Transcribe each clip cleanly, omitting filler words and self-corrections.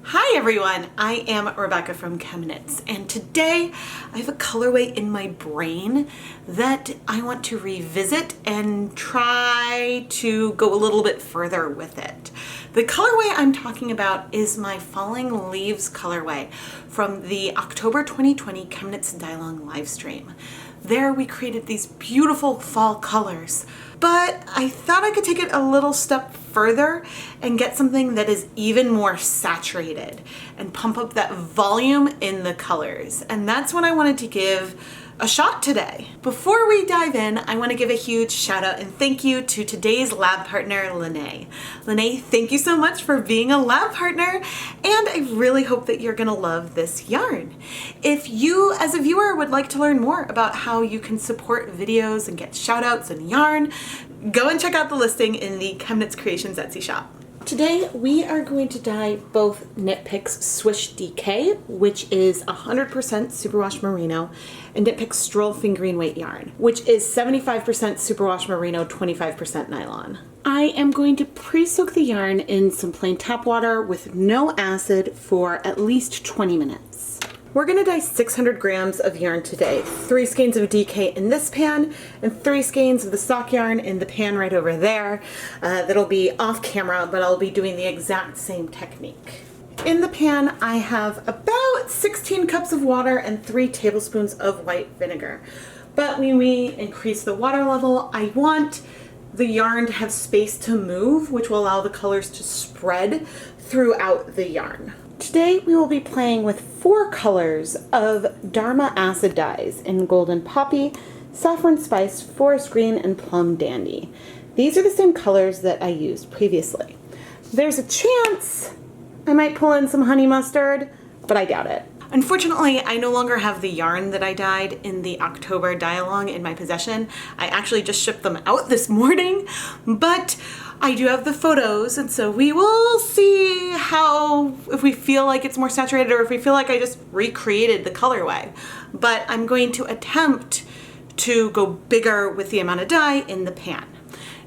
Hi everyone, I am Rebecca from ChemKnits, and today I have a colorway in my brain that I want to revisit and try to go a little bit further with it. The colorway I'm talking about is my Falling Leaves colorway from the October 2020 ChemKnits Dye-Along live stream. There we created these beautiful fall colors, but I thought I could take it a little step further and get something that is even more saturated and pump up that volume in the colors. And that's what I wanted to give a shot today. Before we dive in, I want to give a huge shout out and thank you to today's lab partner, Lene. Lene, thank you so much for being a lab partner, and I really hope that you're gonna love this yarn. If you, as a viewer, would like to learn more about how you can support videos and get shout outs and yarn, go and check out the listing in the ChemKnits Creations Etsy shop. Today we are going to dye both Knit Picks Swish DK, which is 100% superwash merino, and Knit Picks Stroll fingering weight yarn, which is 75% superwash merino, 25% nylon. I am going to pre-soak the yarn in some plain tap water with no acid for at least 20 minutes. We're going to dye 600 grams of yarn today, 3 skeins of DK in this pan and 3 skeins of the stock yarn in the pan right over there. That'll be off camera, but I'll be doing the exact same technique. In the pan, I have about 16 cups of water and 3 tablespoons of white vinegar. But when we increase the water level, I want the yarn to have space to move, which will allow the colors to spread throughout the yarn. Today we will be playing with 4 colors of Dharma acid dyes in Golden Poppy, Saffron Spice, Forest Green, and Plum Dandy. These are the same colors that I used previously. There's a chance I might pull in some honey mustard, but I doubt it. Unfortunately, I no longer have the yarn that I dyed in the October dye-along in my possession. I actually just shipped them out this morning, but I do have the photos, and so we will see if we feel like it's more saturated or if we feel like I just recreated the colorway. But I'm going to attempt to go bigger with the amount of dye in the pan.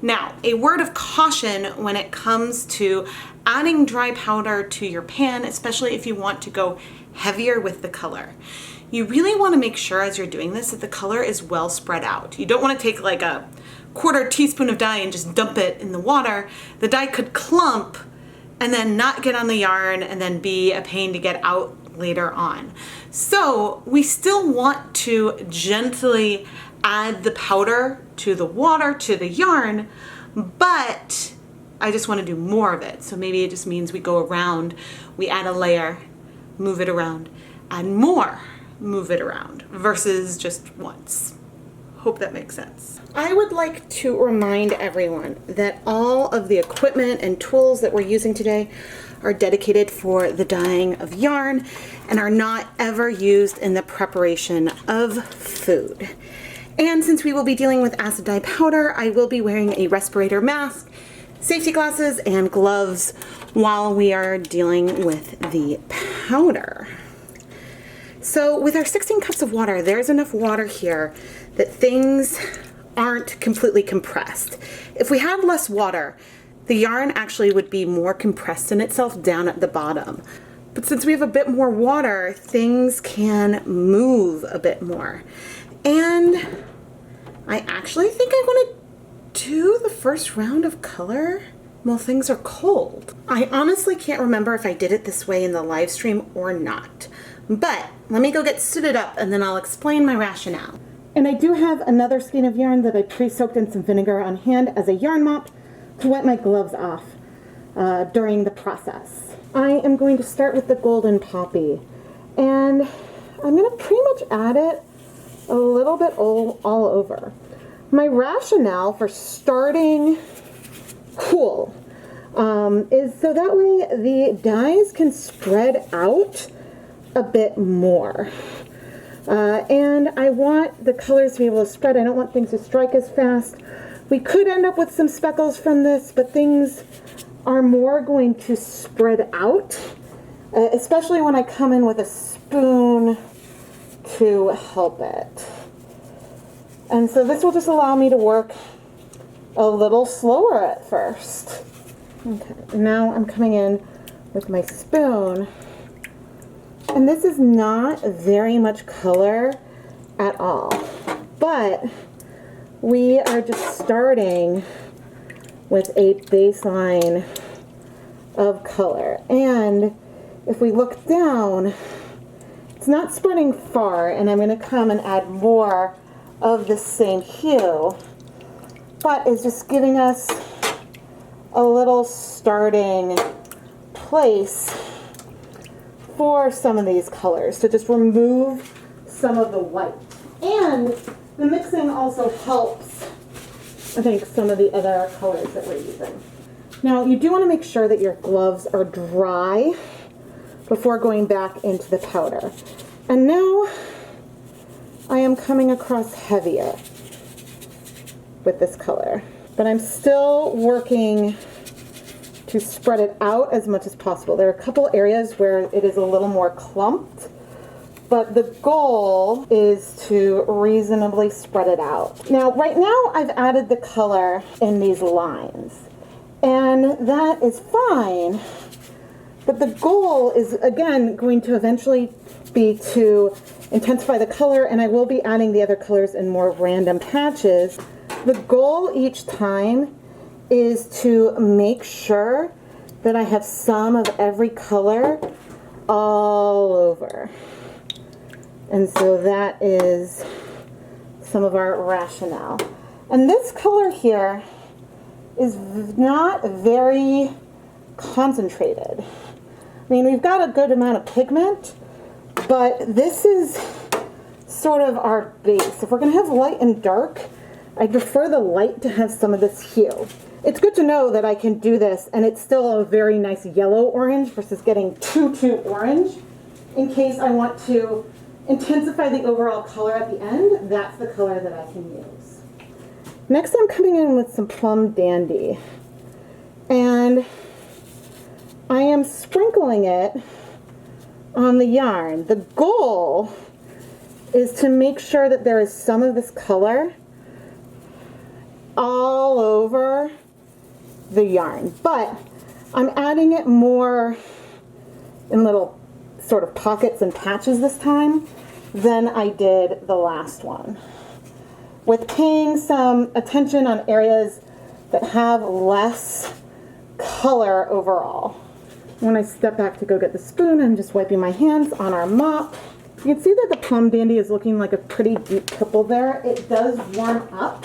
Now, a word of caution when it comes to adding dry powder to your pan, especially if you want to go heavier with the color. You really want to make sure as you're doing this that the color is well spread out. You don't want to take like a 1/4 teaspoon of dye and just dump it in the water. The dye could clump and then not get on the yarn and then be a pain to get out later on. So we still want to gently add the powder to the water, to the yarn, but I just want to do more of it. So maybe it just means we go around, we add a layer, move it around, add more, move it around, versus just once. Hope that makes sense. I would like to remind everyone that all of the equipment and tools that we're using today are dedicated for the dyeing of yarn and are not ever used in the preparation of food. And since we will be dealing with acid dye powder, I will be wearing a respirator mask, safety glasses, and gloves while we are dealing with the powder. So with our 16 cups of water, there's enough water here that things aren't completely compressed. If we had less water, the yarn actually would be more compressed in itself down at the bottom. But since we have a bit more water, things can move a bit more. And I actually think I want to do the first round of color while things are cold. I honestly can't remember if I did it this way in the live stream or not. But let me go get suited up and then I'll explain my rationale. And I do have another skein of yarn that I pre-soaked in some vinegar on hand as a yarn mop to wipe my gloves off during the process. I am going to start with the Golden Poppy, and I'm going to pretty much add it a little bit all over. My rationale for starting cool is so that way the dyes can spread out a bit more. And I want the colors to be able to spread. I don't want things to strike as fast. We could end up with some speckles from this, but things are more going to spread out, especially when I come in with a spoon to help it. And so this will just allow me to work a little slower at first. Okay, now I'm coming in with my spoon. And this is not very much color at all, but we are just starting with a baseline of color. And if we look down, it's not spreading far, and I'm going to come and add more of the same hue, but it's just giving us a little starting place for some of these colors to just remove some of the white. And the mixing also helps, I think, some of the other colors that we're using. Now, you do want to make sure that your gloves are dry before going back into the powder. And now I am coming across heavier with this color, but I'm still working to spread it out as much as possible. There are a couple areas where it is a little more clumped, but the goal is to reasonably spread it out. Now, right now I've added the color in these lines, and that is fine, but the goal is, again, going to eventually be to intensify the color, and I will be adding the other colors in more random patches. The goal each time is to make sure that I have some of every color all over. And so that is some of our rationale. And this color here is not very concentrated. I mean, we've got a good amount of pigment, but this is sort of our base. If we're going to have light and dark, I prefer the light to have some of this hue. It's good to know that I can do this and it's still a very nice yellow orange versus getting too orange. In case I want to intensify the overall color at the end, that's the color that I can use. Next, I'm coming in with some Plum Dandy, and I am sprinkling it on the yarn. The goal is to make sure that there is some of this color all over the yarn, but I'm adding it more in little sort of pockets and patches this time than I did the last one, with paying some attention on areas that have less color overall. When I step back to go get the spoon, I'm just wiping my hands on our mop. You can see that the Plum Dandy is looking like a pretty deep purple there. It does warm up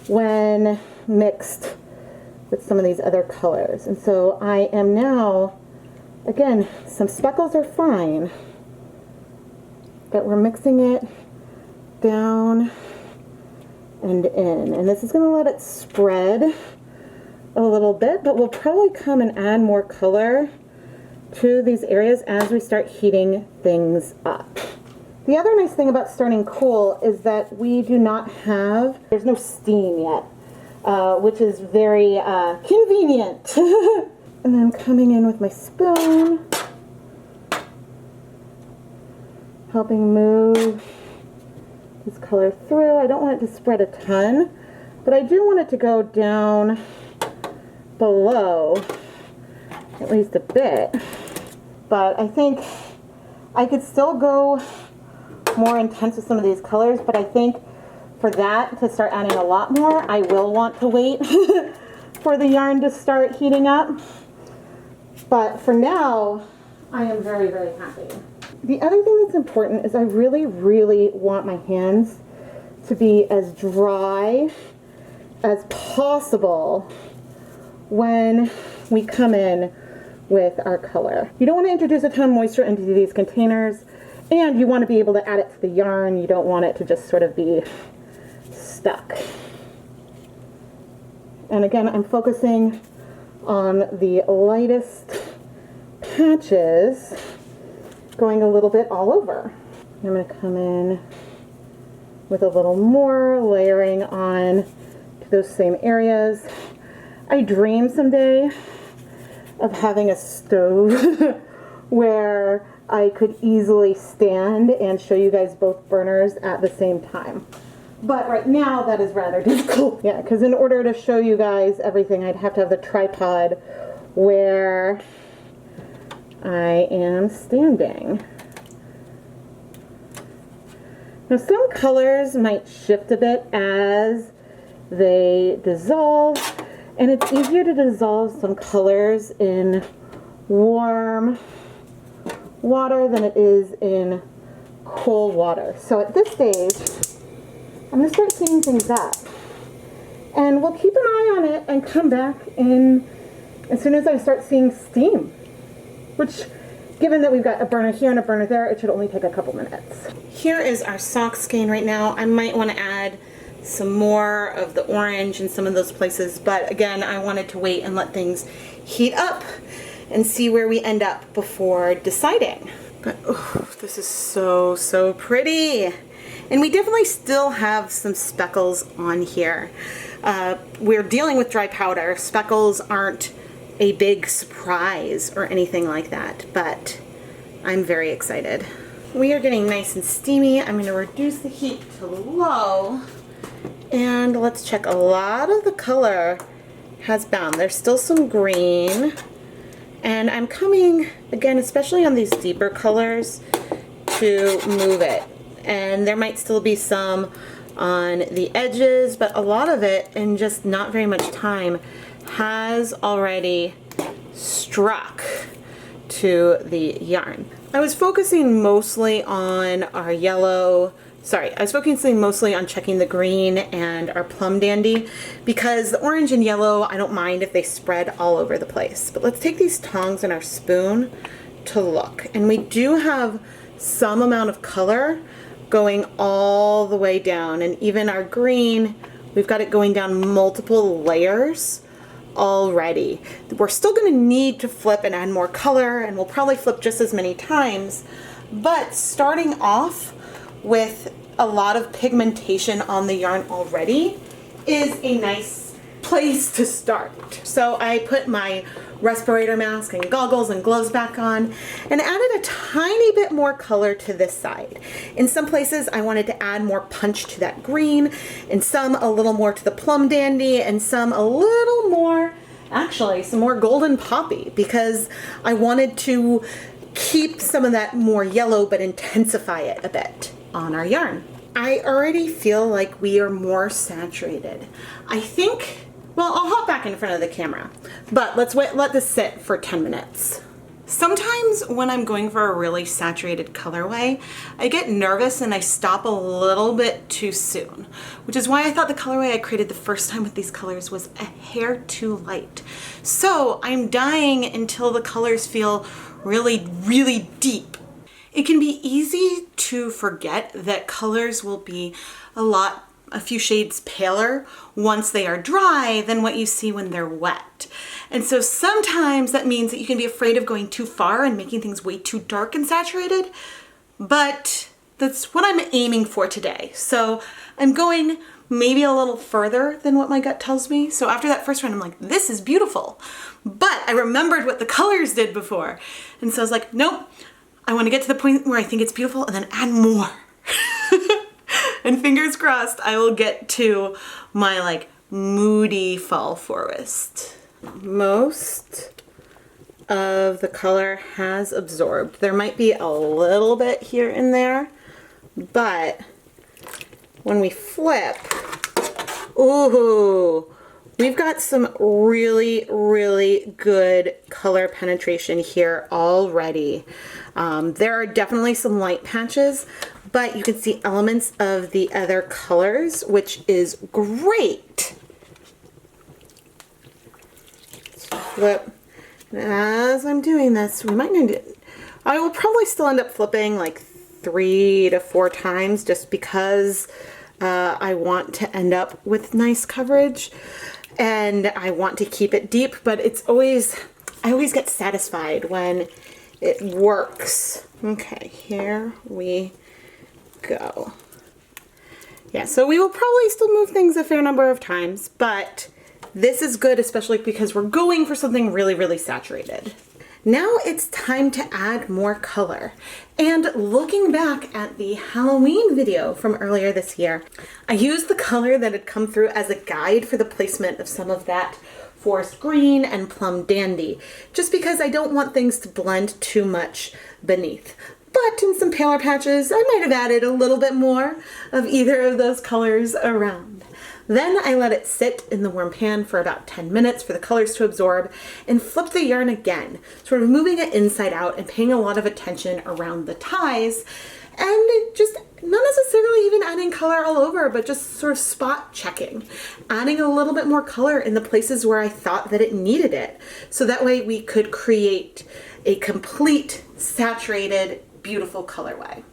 when mixed with some of these other colors. And so I am now, again, some speckles are fine, but we're mixing it down and in. And this is going to let it spread a little bit, but we'll probably come and add more color to these areas as we start heating things up. The other nice thing about starting cool is that we do not have, there's no steam yet, which is very convenient. And then coming in with my spoon, helping move this color through. I don't want it to spread a ton, but I do want it to go down below at least a bit. But I think I could still go more intense with some of these colors, but I think for that to start adding a lot more, I will want to wait for the yarn to start heating up. But for now, I am very, very happy. The other thing that's important is I really, really want my hands to be as dry as possible when we come in with our color. You don't want to introduce a ton of moisture into these containers, and you want to be able to add it to the yarn. You don't want it to just sort of be stuck. And again, I'm focusing on the lightest patches, going a little bit all over. I'm going to come in with a little more, layering on to those same areas. I dream someday of having a stove where I could easily stand and show you guys both burners at the same time. But right now that is rather difficult. Yeah, because in order to show you guys everything, I'd have to have the tripod where I am standing. Now some colors might shift a bit as they dissolve, and it's easier to dissolve some colors in warm water than it is in cold water. So at this stage, I'm going to start cleaning things up. And we'll keep an eye on it and come back in as soon as I start seeing steam. Which, given that we've got a burner here and a burner there, it should only take a couple minutes. Here is our sock skein right now. I might want to add some more of the orange in some of those places, but again, I wanted to wait and let things heat up and see where we end up before deciding. But oh, this is so, so pretty. And we definitely still have some speckles on here. We're dealing with dry powder. Speckles aren't a big surprise or anything like that, but I'm very excited. We are getting nice and steamy. I'm going to reduce the heat to low. And let's check. A lot of the color has bound. There's still some green. And I'm coming, again, especially on these deeper colors, to move it. And there might still be some on the edges, but a lot of it, in just not very much time, has already struck to the yarn. I was focusing mostly on our yellow, I was focusing mostly on checking the green and our plum dandy, because the orange and yellow, I don't mind if they spread all over the place. But let's take these tongs and our spoon to look. And we do have some amount of color going all the way down, and even our green, we've got it going down multiple layers already. We're still going to need to flip and add more color, and we'll probably flip just as many times, but starting off with a lot of pigmentation on the yarn already is a nice place to start. So I put my respirator mask and goggles and gloves back on and added a tiny bit more color to this side. In some places I wanted to add more punch to that green, and some a little more to the plum dandy, and some a little more, actually some more golden poppy, because I wanted to keep some of that more yellow but intensify it a bit on our yarn. I already feel like we are more saturated. I think, well, I'll hop back in front of the camera, but let's let this sit for 10 minutes. Sometimes when I'm going for a really saturated colorway, I get nervous and I stop a little bit too soon, which is why I thought the colorway I created the first time with these colors was a hair too light. So I'm dyeing until the colors feel really, really deep. It can be easy to forget that colors will be a few shades paler once they are dry than what you see when they're wet. And so sometimes that means that you can be afraid of going too far and making things way too dark and saturated, but that's what I'm aiming for today. So I'm going maybe a little further than what my gut tells me. So after that first run, I'm like, this is beautiful. But I remembered what the colors did before. And so I was like, nope, I want to get to the point where I think it's beautiful and then add more. And fingers crossed, I will get to my like moody fall forest. Most of the color has absorbed. There might be a little bit here and there, but when we flip, ooh, we've got some really, really good color penetration here already. There are definitely some light patches, but you can see elements of the other colors, which is great. Flip. And as I'm doing this, we might need to, I will probably still end up flipping like 3 to 4 times just because I want to end up with nice coverage and I want to keep it deep, but it's always, I always get satisfied when it works. Okay, here we go. Yeah, so we will probably still move things a fair number of times, but this is good, especially because we're going for something really, really saturated. Now it's time to add more color. And looking back at the Halloween video from earlier this year, I used the color that had come through as a guide for the placement of some of that Forest Green and Plum Dandy, just because I don't want things to blend too much beneath. But in some paler patches, I might have added a little bit more of either of those colors around. Then I let it sit in the warm pan for about 10 minutes for the colors to absorb and flip the yarn again, sort of moving it inside out and paying a lot of attention around the ties and just not necessarily even adding color all over, but just sort of spot checking, adding a little bit more color in the places where I thought that it needed it. So that way we could create a complete, saturated, beautiful colorway.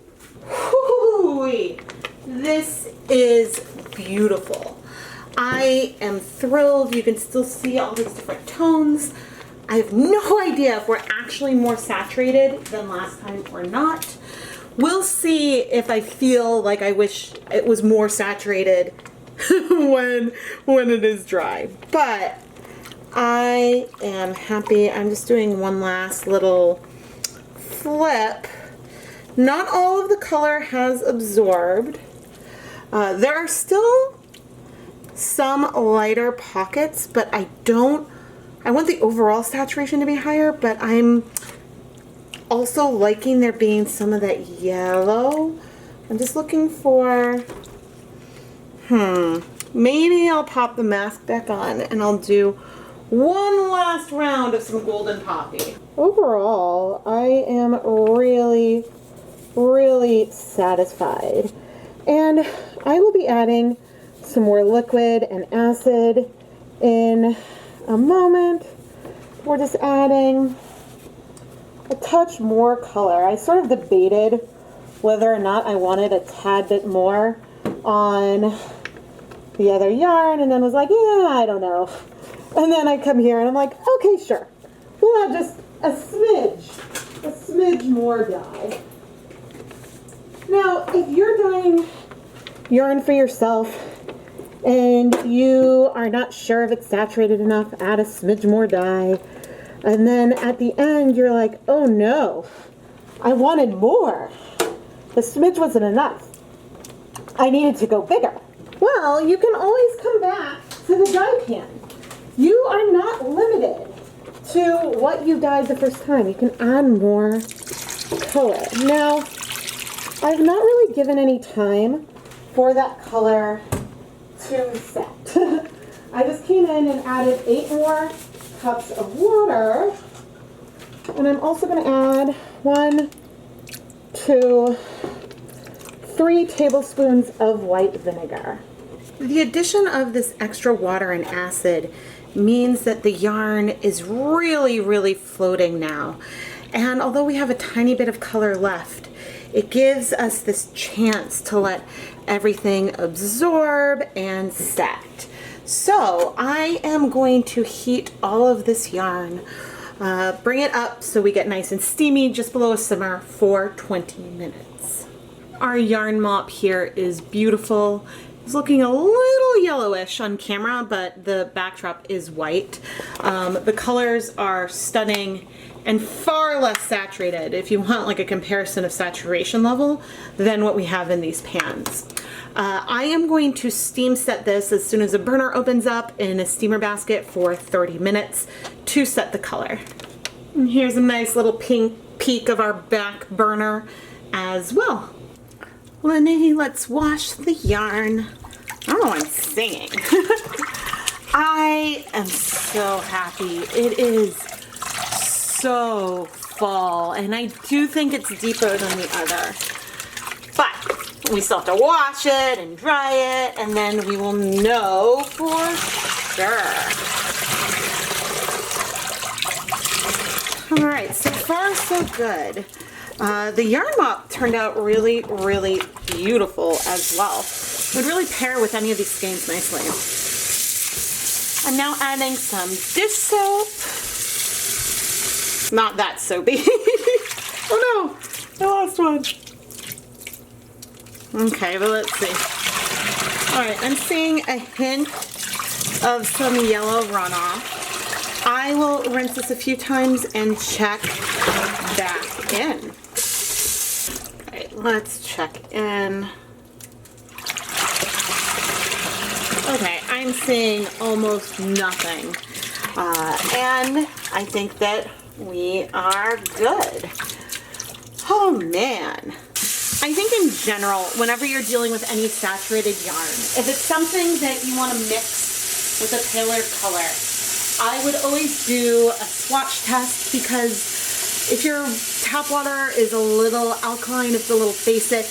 Whoo-wee. This is beautiful. I am thrilled. You can still see all these different tones. I have no idea if we're actually more saturated than last time or not. We'll see if I feel like I wish it was more saturated when it is dry. But I am happy. I'm just doing one last little flip. Not all of the color has absorbed. There are still some lighter pockets, but I want the overall saturation to be higher, but I'm also liking there being some of that yellow. I'm just looking for, maybe I'll pop the mask back on and I'll do one last round of some golden poppy. Overall, I am really satisfied. And I will be adding some more liquid and acid in a moment. We're just adding a touch more color. I sort of debated whether or not I wanted a tad bit more on the other yarn, and then was like, yeah, I don't know. And then I come here and I'm like, okay, sure. We'll add just a smidge more dye. Now, if you're dyeing yarn for yourself and you are not sure if it's saturated enough, add a smidge more dye. And then at the end, you're like, oh no, I wanted more. The smidge wasn't enough. I needed to go bigger. Well, you can always come back to the dye pan. You are not limited to what you dyed the first time. You can add more color. Now, I've not really given any time for that color to set. I just came in and added 8 more cups of water, and I'm also going to add 1, 2, 3 tablespoons of white vinegar. The addition of this extra water and acid means that the yarn is really floating now, and although we have a tiny bit of color left, it gives us this chance to let everything absorb and set. So I am going to heat all of this yarn, bring it up so we get nice and steamy just below a simmer for 20 minutes. Our yarn mop here is beautiful. It's looking a little yellowish on camera, but the backdrop is white. The colors are stunning and far less saturated, if you want like a comparison of saturation level, than what we have in these pans. I am going to steam set this as soon as the burner opens up in a steamer basket for 30 minutes to set the color. And here's a nice little pink peek of our back burner as well. Lenny, let's wash the yarn. I don't know why I'm singing. I am so happy. It is so fall, and I do think it's deeper than the other. But we still have to wash it and dry it, and then we will know for sure. All right, so far so good. The yarn mop turned out really beautiful as well. It would really pair with any of these skeins nicely. I'm now adding some dish soap. Not that soapy. Oh no, I lost one. Okay, but let's see. All right, I'm seeing a hint of some yellow runoff. I will rinse this a few times and check back in. All right, let's check in. Okay, I'm seeing almost nothing. And I think that we are good. Oh man. I think in general, whenever you're dealing with any saturated yarn, if it's something that you want to mix with a paler color, I would always do a swatch test, because if your tap water is a little alkaline, it's a little basic,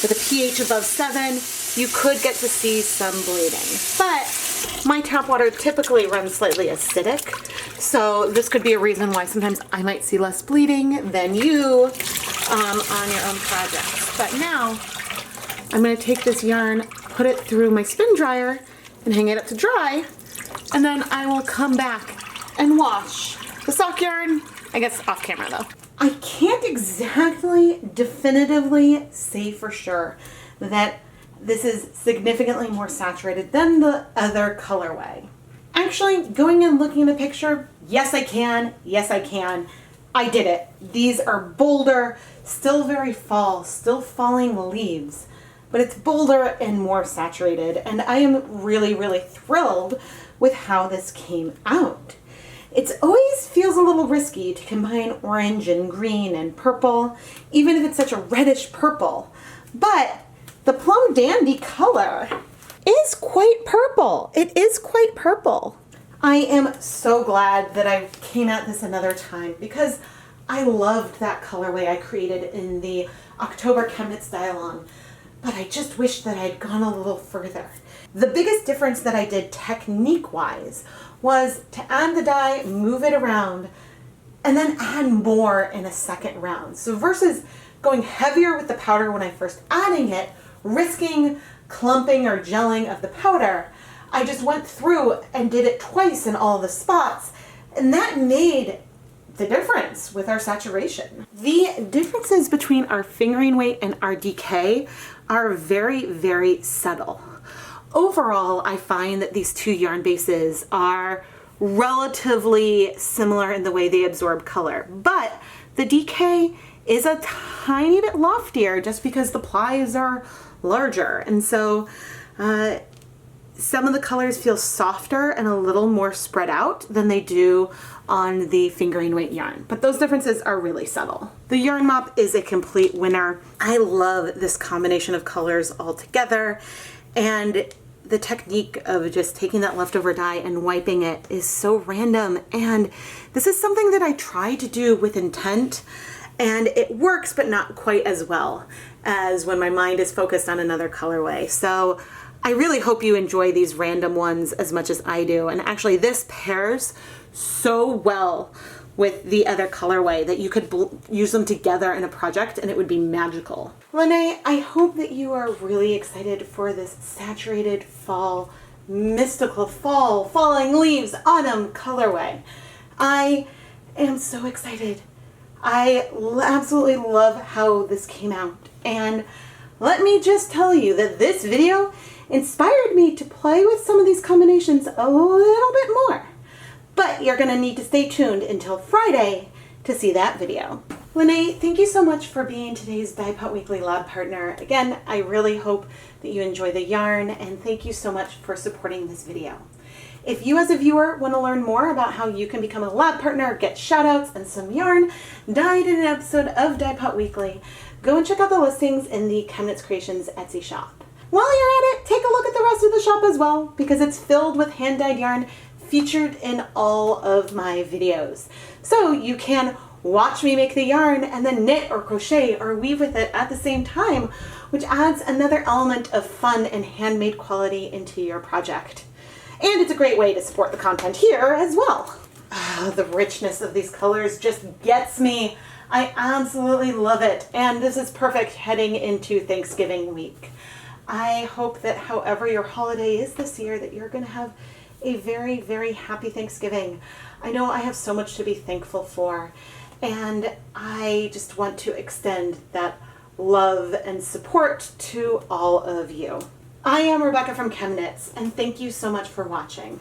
with a pH above 7, you could get to see some bleeding. But my tap water typically runs slightly acidic, so this could be a reason why sometimes I might see less bleeding than you on your own projects. But now I'm going to take this yarn, put it through my spin dryer, and hang it up to dry, and then I will come back and wash the sock yarn, I guess off camera though. I can't exactly definitively say for sure that this is significantly more saturated than the other colorway. Actually, going and looking at the picture, yes I can, yes I can. I did it. These are bolder, still very fall, still falling leaves, but it's bolder and more saturated, and I am really, really thrilled with how this came out. It always feels a little risky to combine orange and green and purple, even if it's such a reddish purple, but the Plum Dandy color is quite purple. It is quite purple. I am so glad that I came at this another time, because I loved that colorway I created in the October ChemKnits dye-along, but I just wish that I had gone a little further. The biggest difference that I did technique-wise was to add the dye, move it around, and then add more in a second round. So versus going heavier with the powder when I first adding it, risking clumping or gelling of the powder, I just went through and did it twice in all the spots, and that made the difference with our saturation. The differences between our fingering weight and our DK are very, very subtle. Overall, I find that these two yarn bases are relatively similar in the way they absorb color, but the DK is a tiny bit loftier just because the plies are larger, and so some of the colors feel softer and a little more spread out than they do on the fingering weight yarn, but those differences are really subtle. The yarn mop is a complete winner. I love this combination of colors all together, and the technique of just taking that leftover dye and wiping it is so random, and this is something that I try to do with intent, and it works, but not quite as well as when my mind is focused on another colorway. So I really hope you enjoy these random ones as much as I do, and actually this pairs so well with the other colorway that you could use them together in a project and it would be magical. Lene, I hope that you are really excited for this saturated fall, mystical fall, falling leaves, autumn colorway. I am so excited. I absolutely love how this came out, and let me just tell you that this video inspired me to play with some of these combinations a little bit more. But you're gonna need to stay tuned until Friday to see that video. Lene, thank you so much for being today's Dyepot Weekly Lab Partner. Again, I really hope that you enjoy the yarn, and thank you so much for supporting this video. If you as a viewer want to learn more about how you can become a lab partner, get shout outs, and some yarn dyed in an episode of Dyepot Weekly, go and check out the listings in the ChemKnits Creations Etsy shop. While you're at it, take a look at the rest of the shop as well, because it's filled with hand-dyed yarn featured in all of my videos. So you can watch me make the yarn and then knit or crochet or weave with it at the same time, which adds another element of fun and handmade quality into your project. And it's a great way to support the content here as well. Oh, the richness of these colors just gets me. I absolutely love it. And this is perfect heading into Thanksgiving week. I hope that however your holiday is this year, that you're going to have a very, very happy Thanksgiving. I know I have so much to be thankful for, and I just want to extend that love and support to all of you. I am Rebecca from ChemKnits, and thank you so much for watching.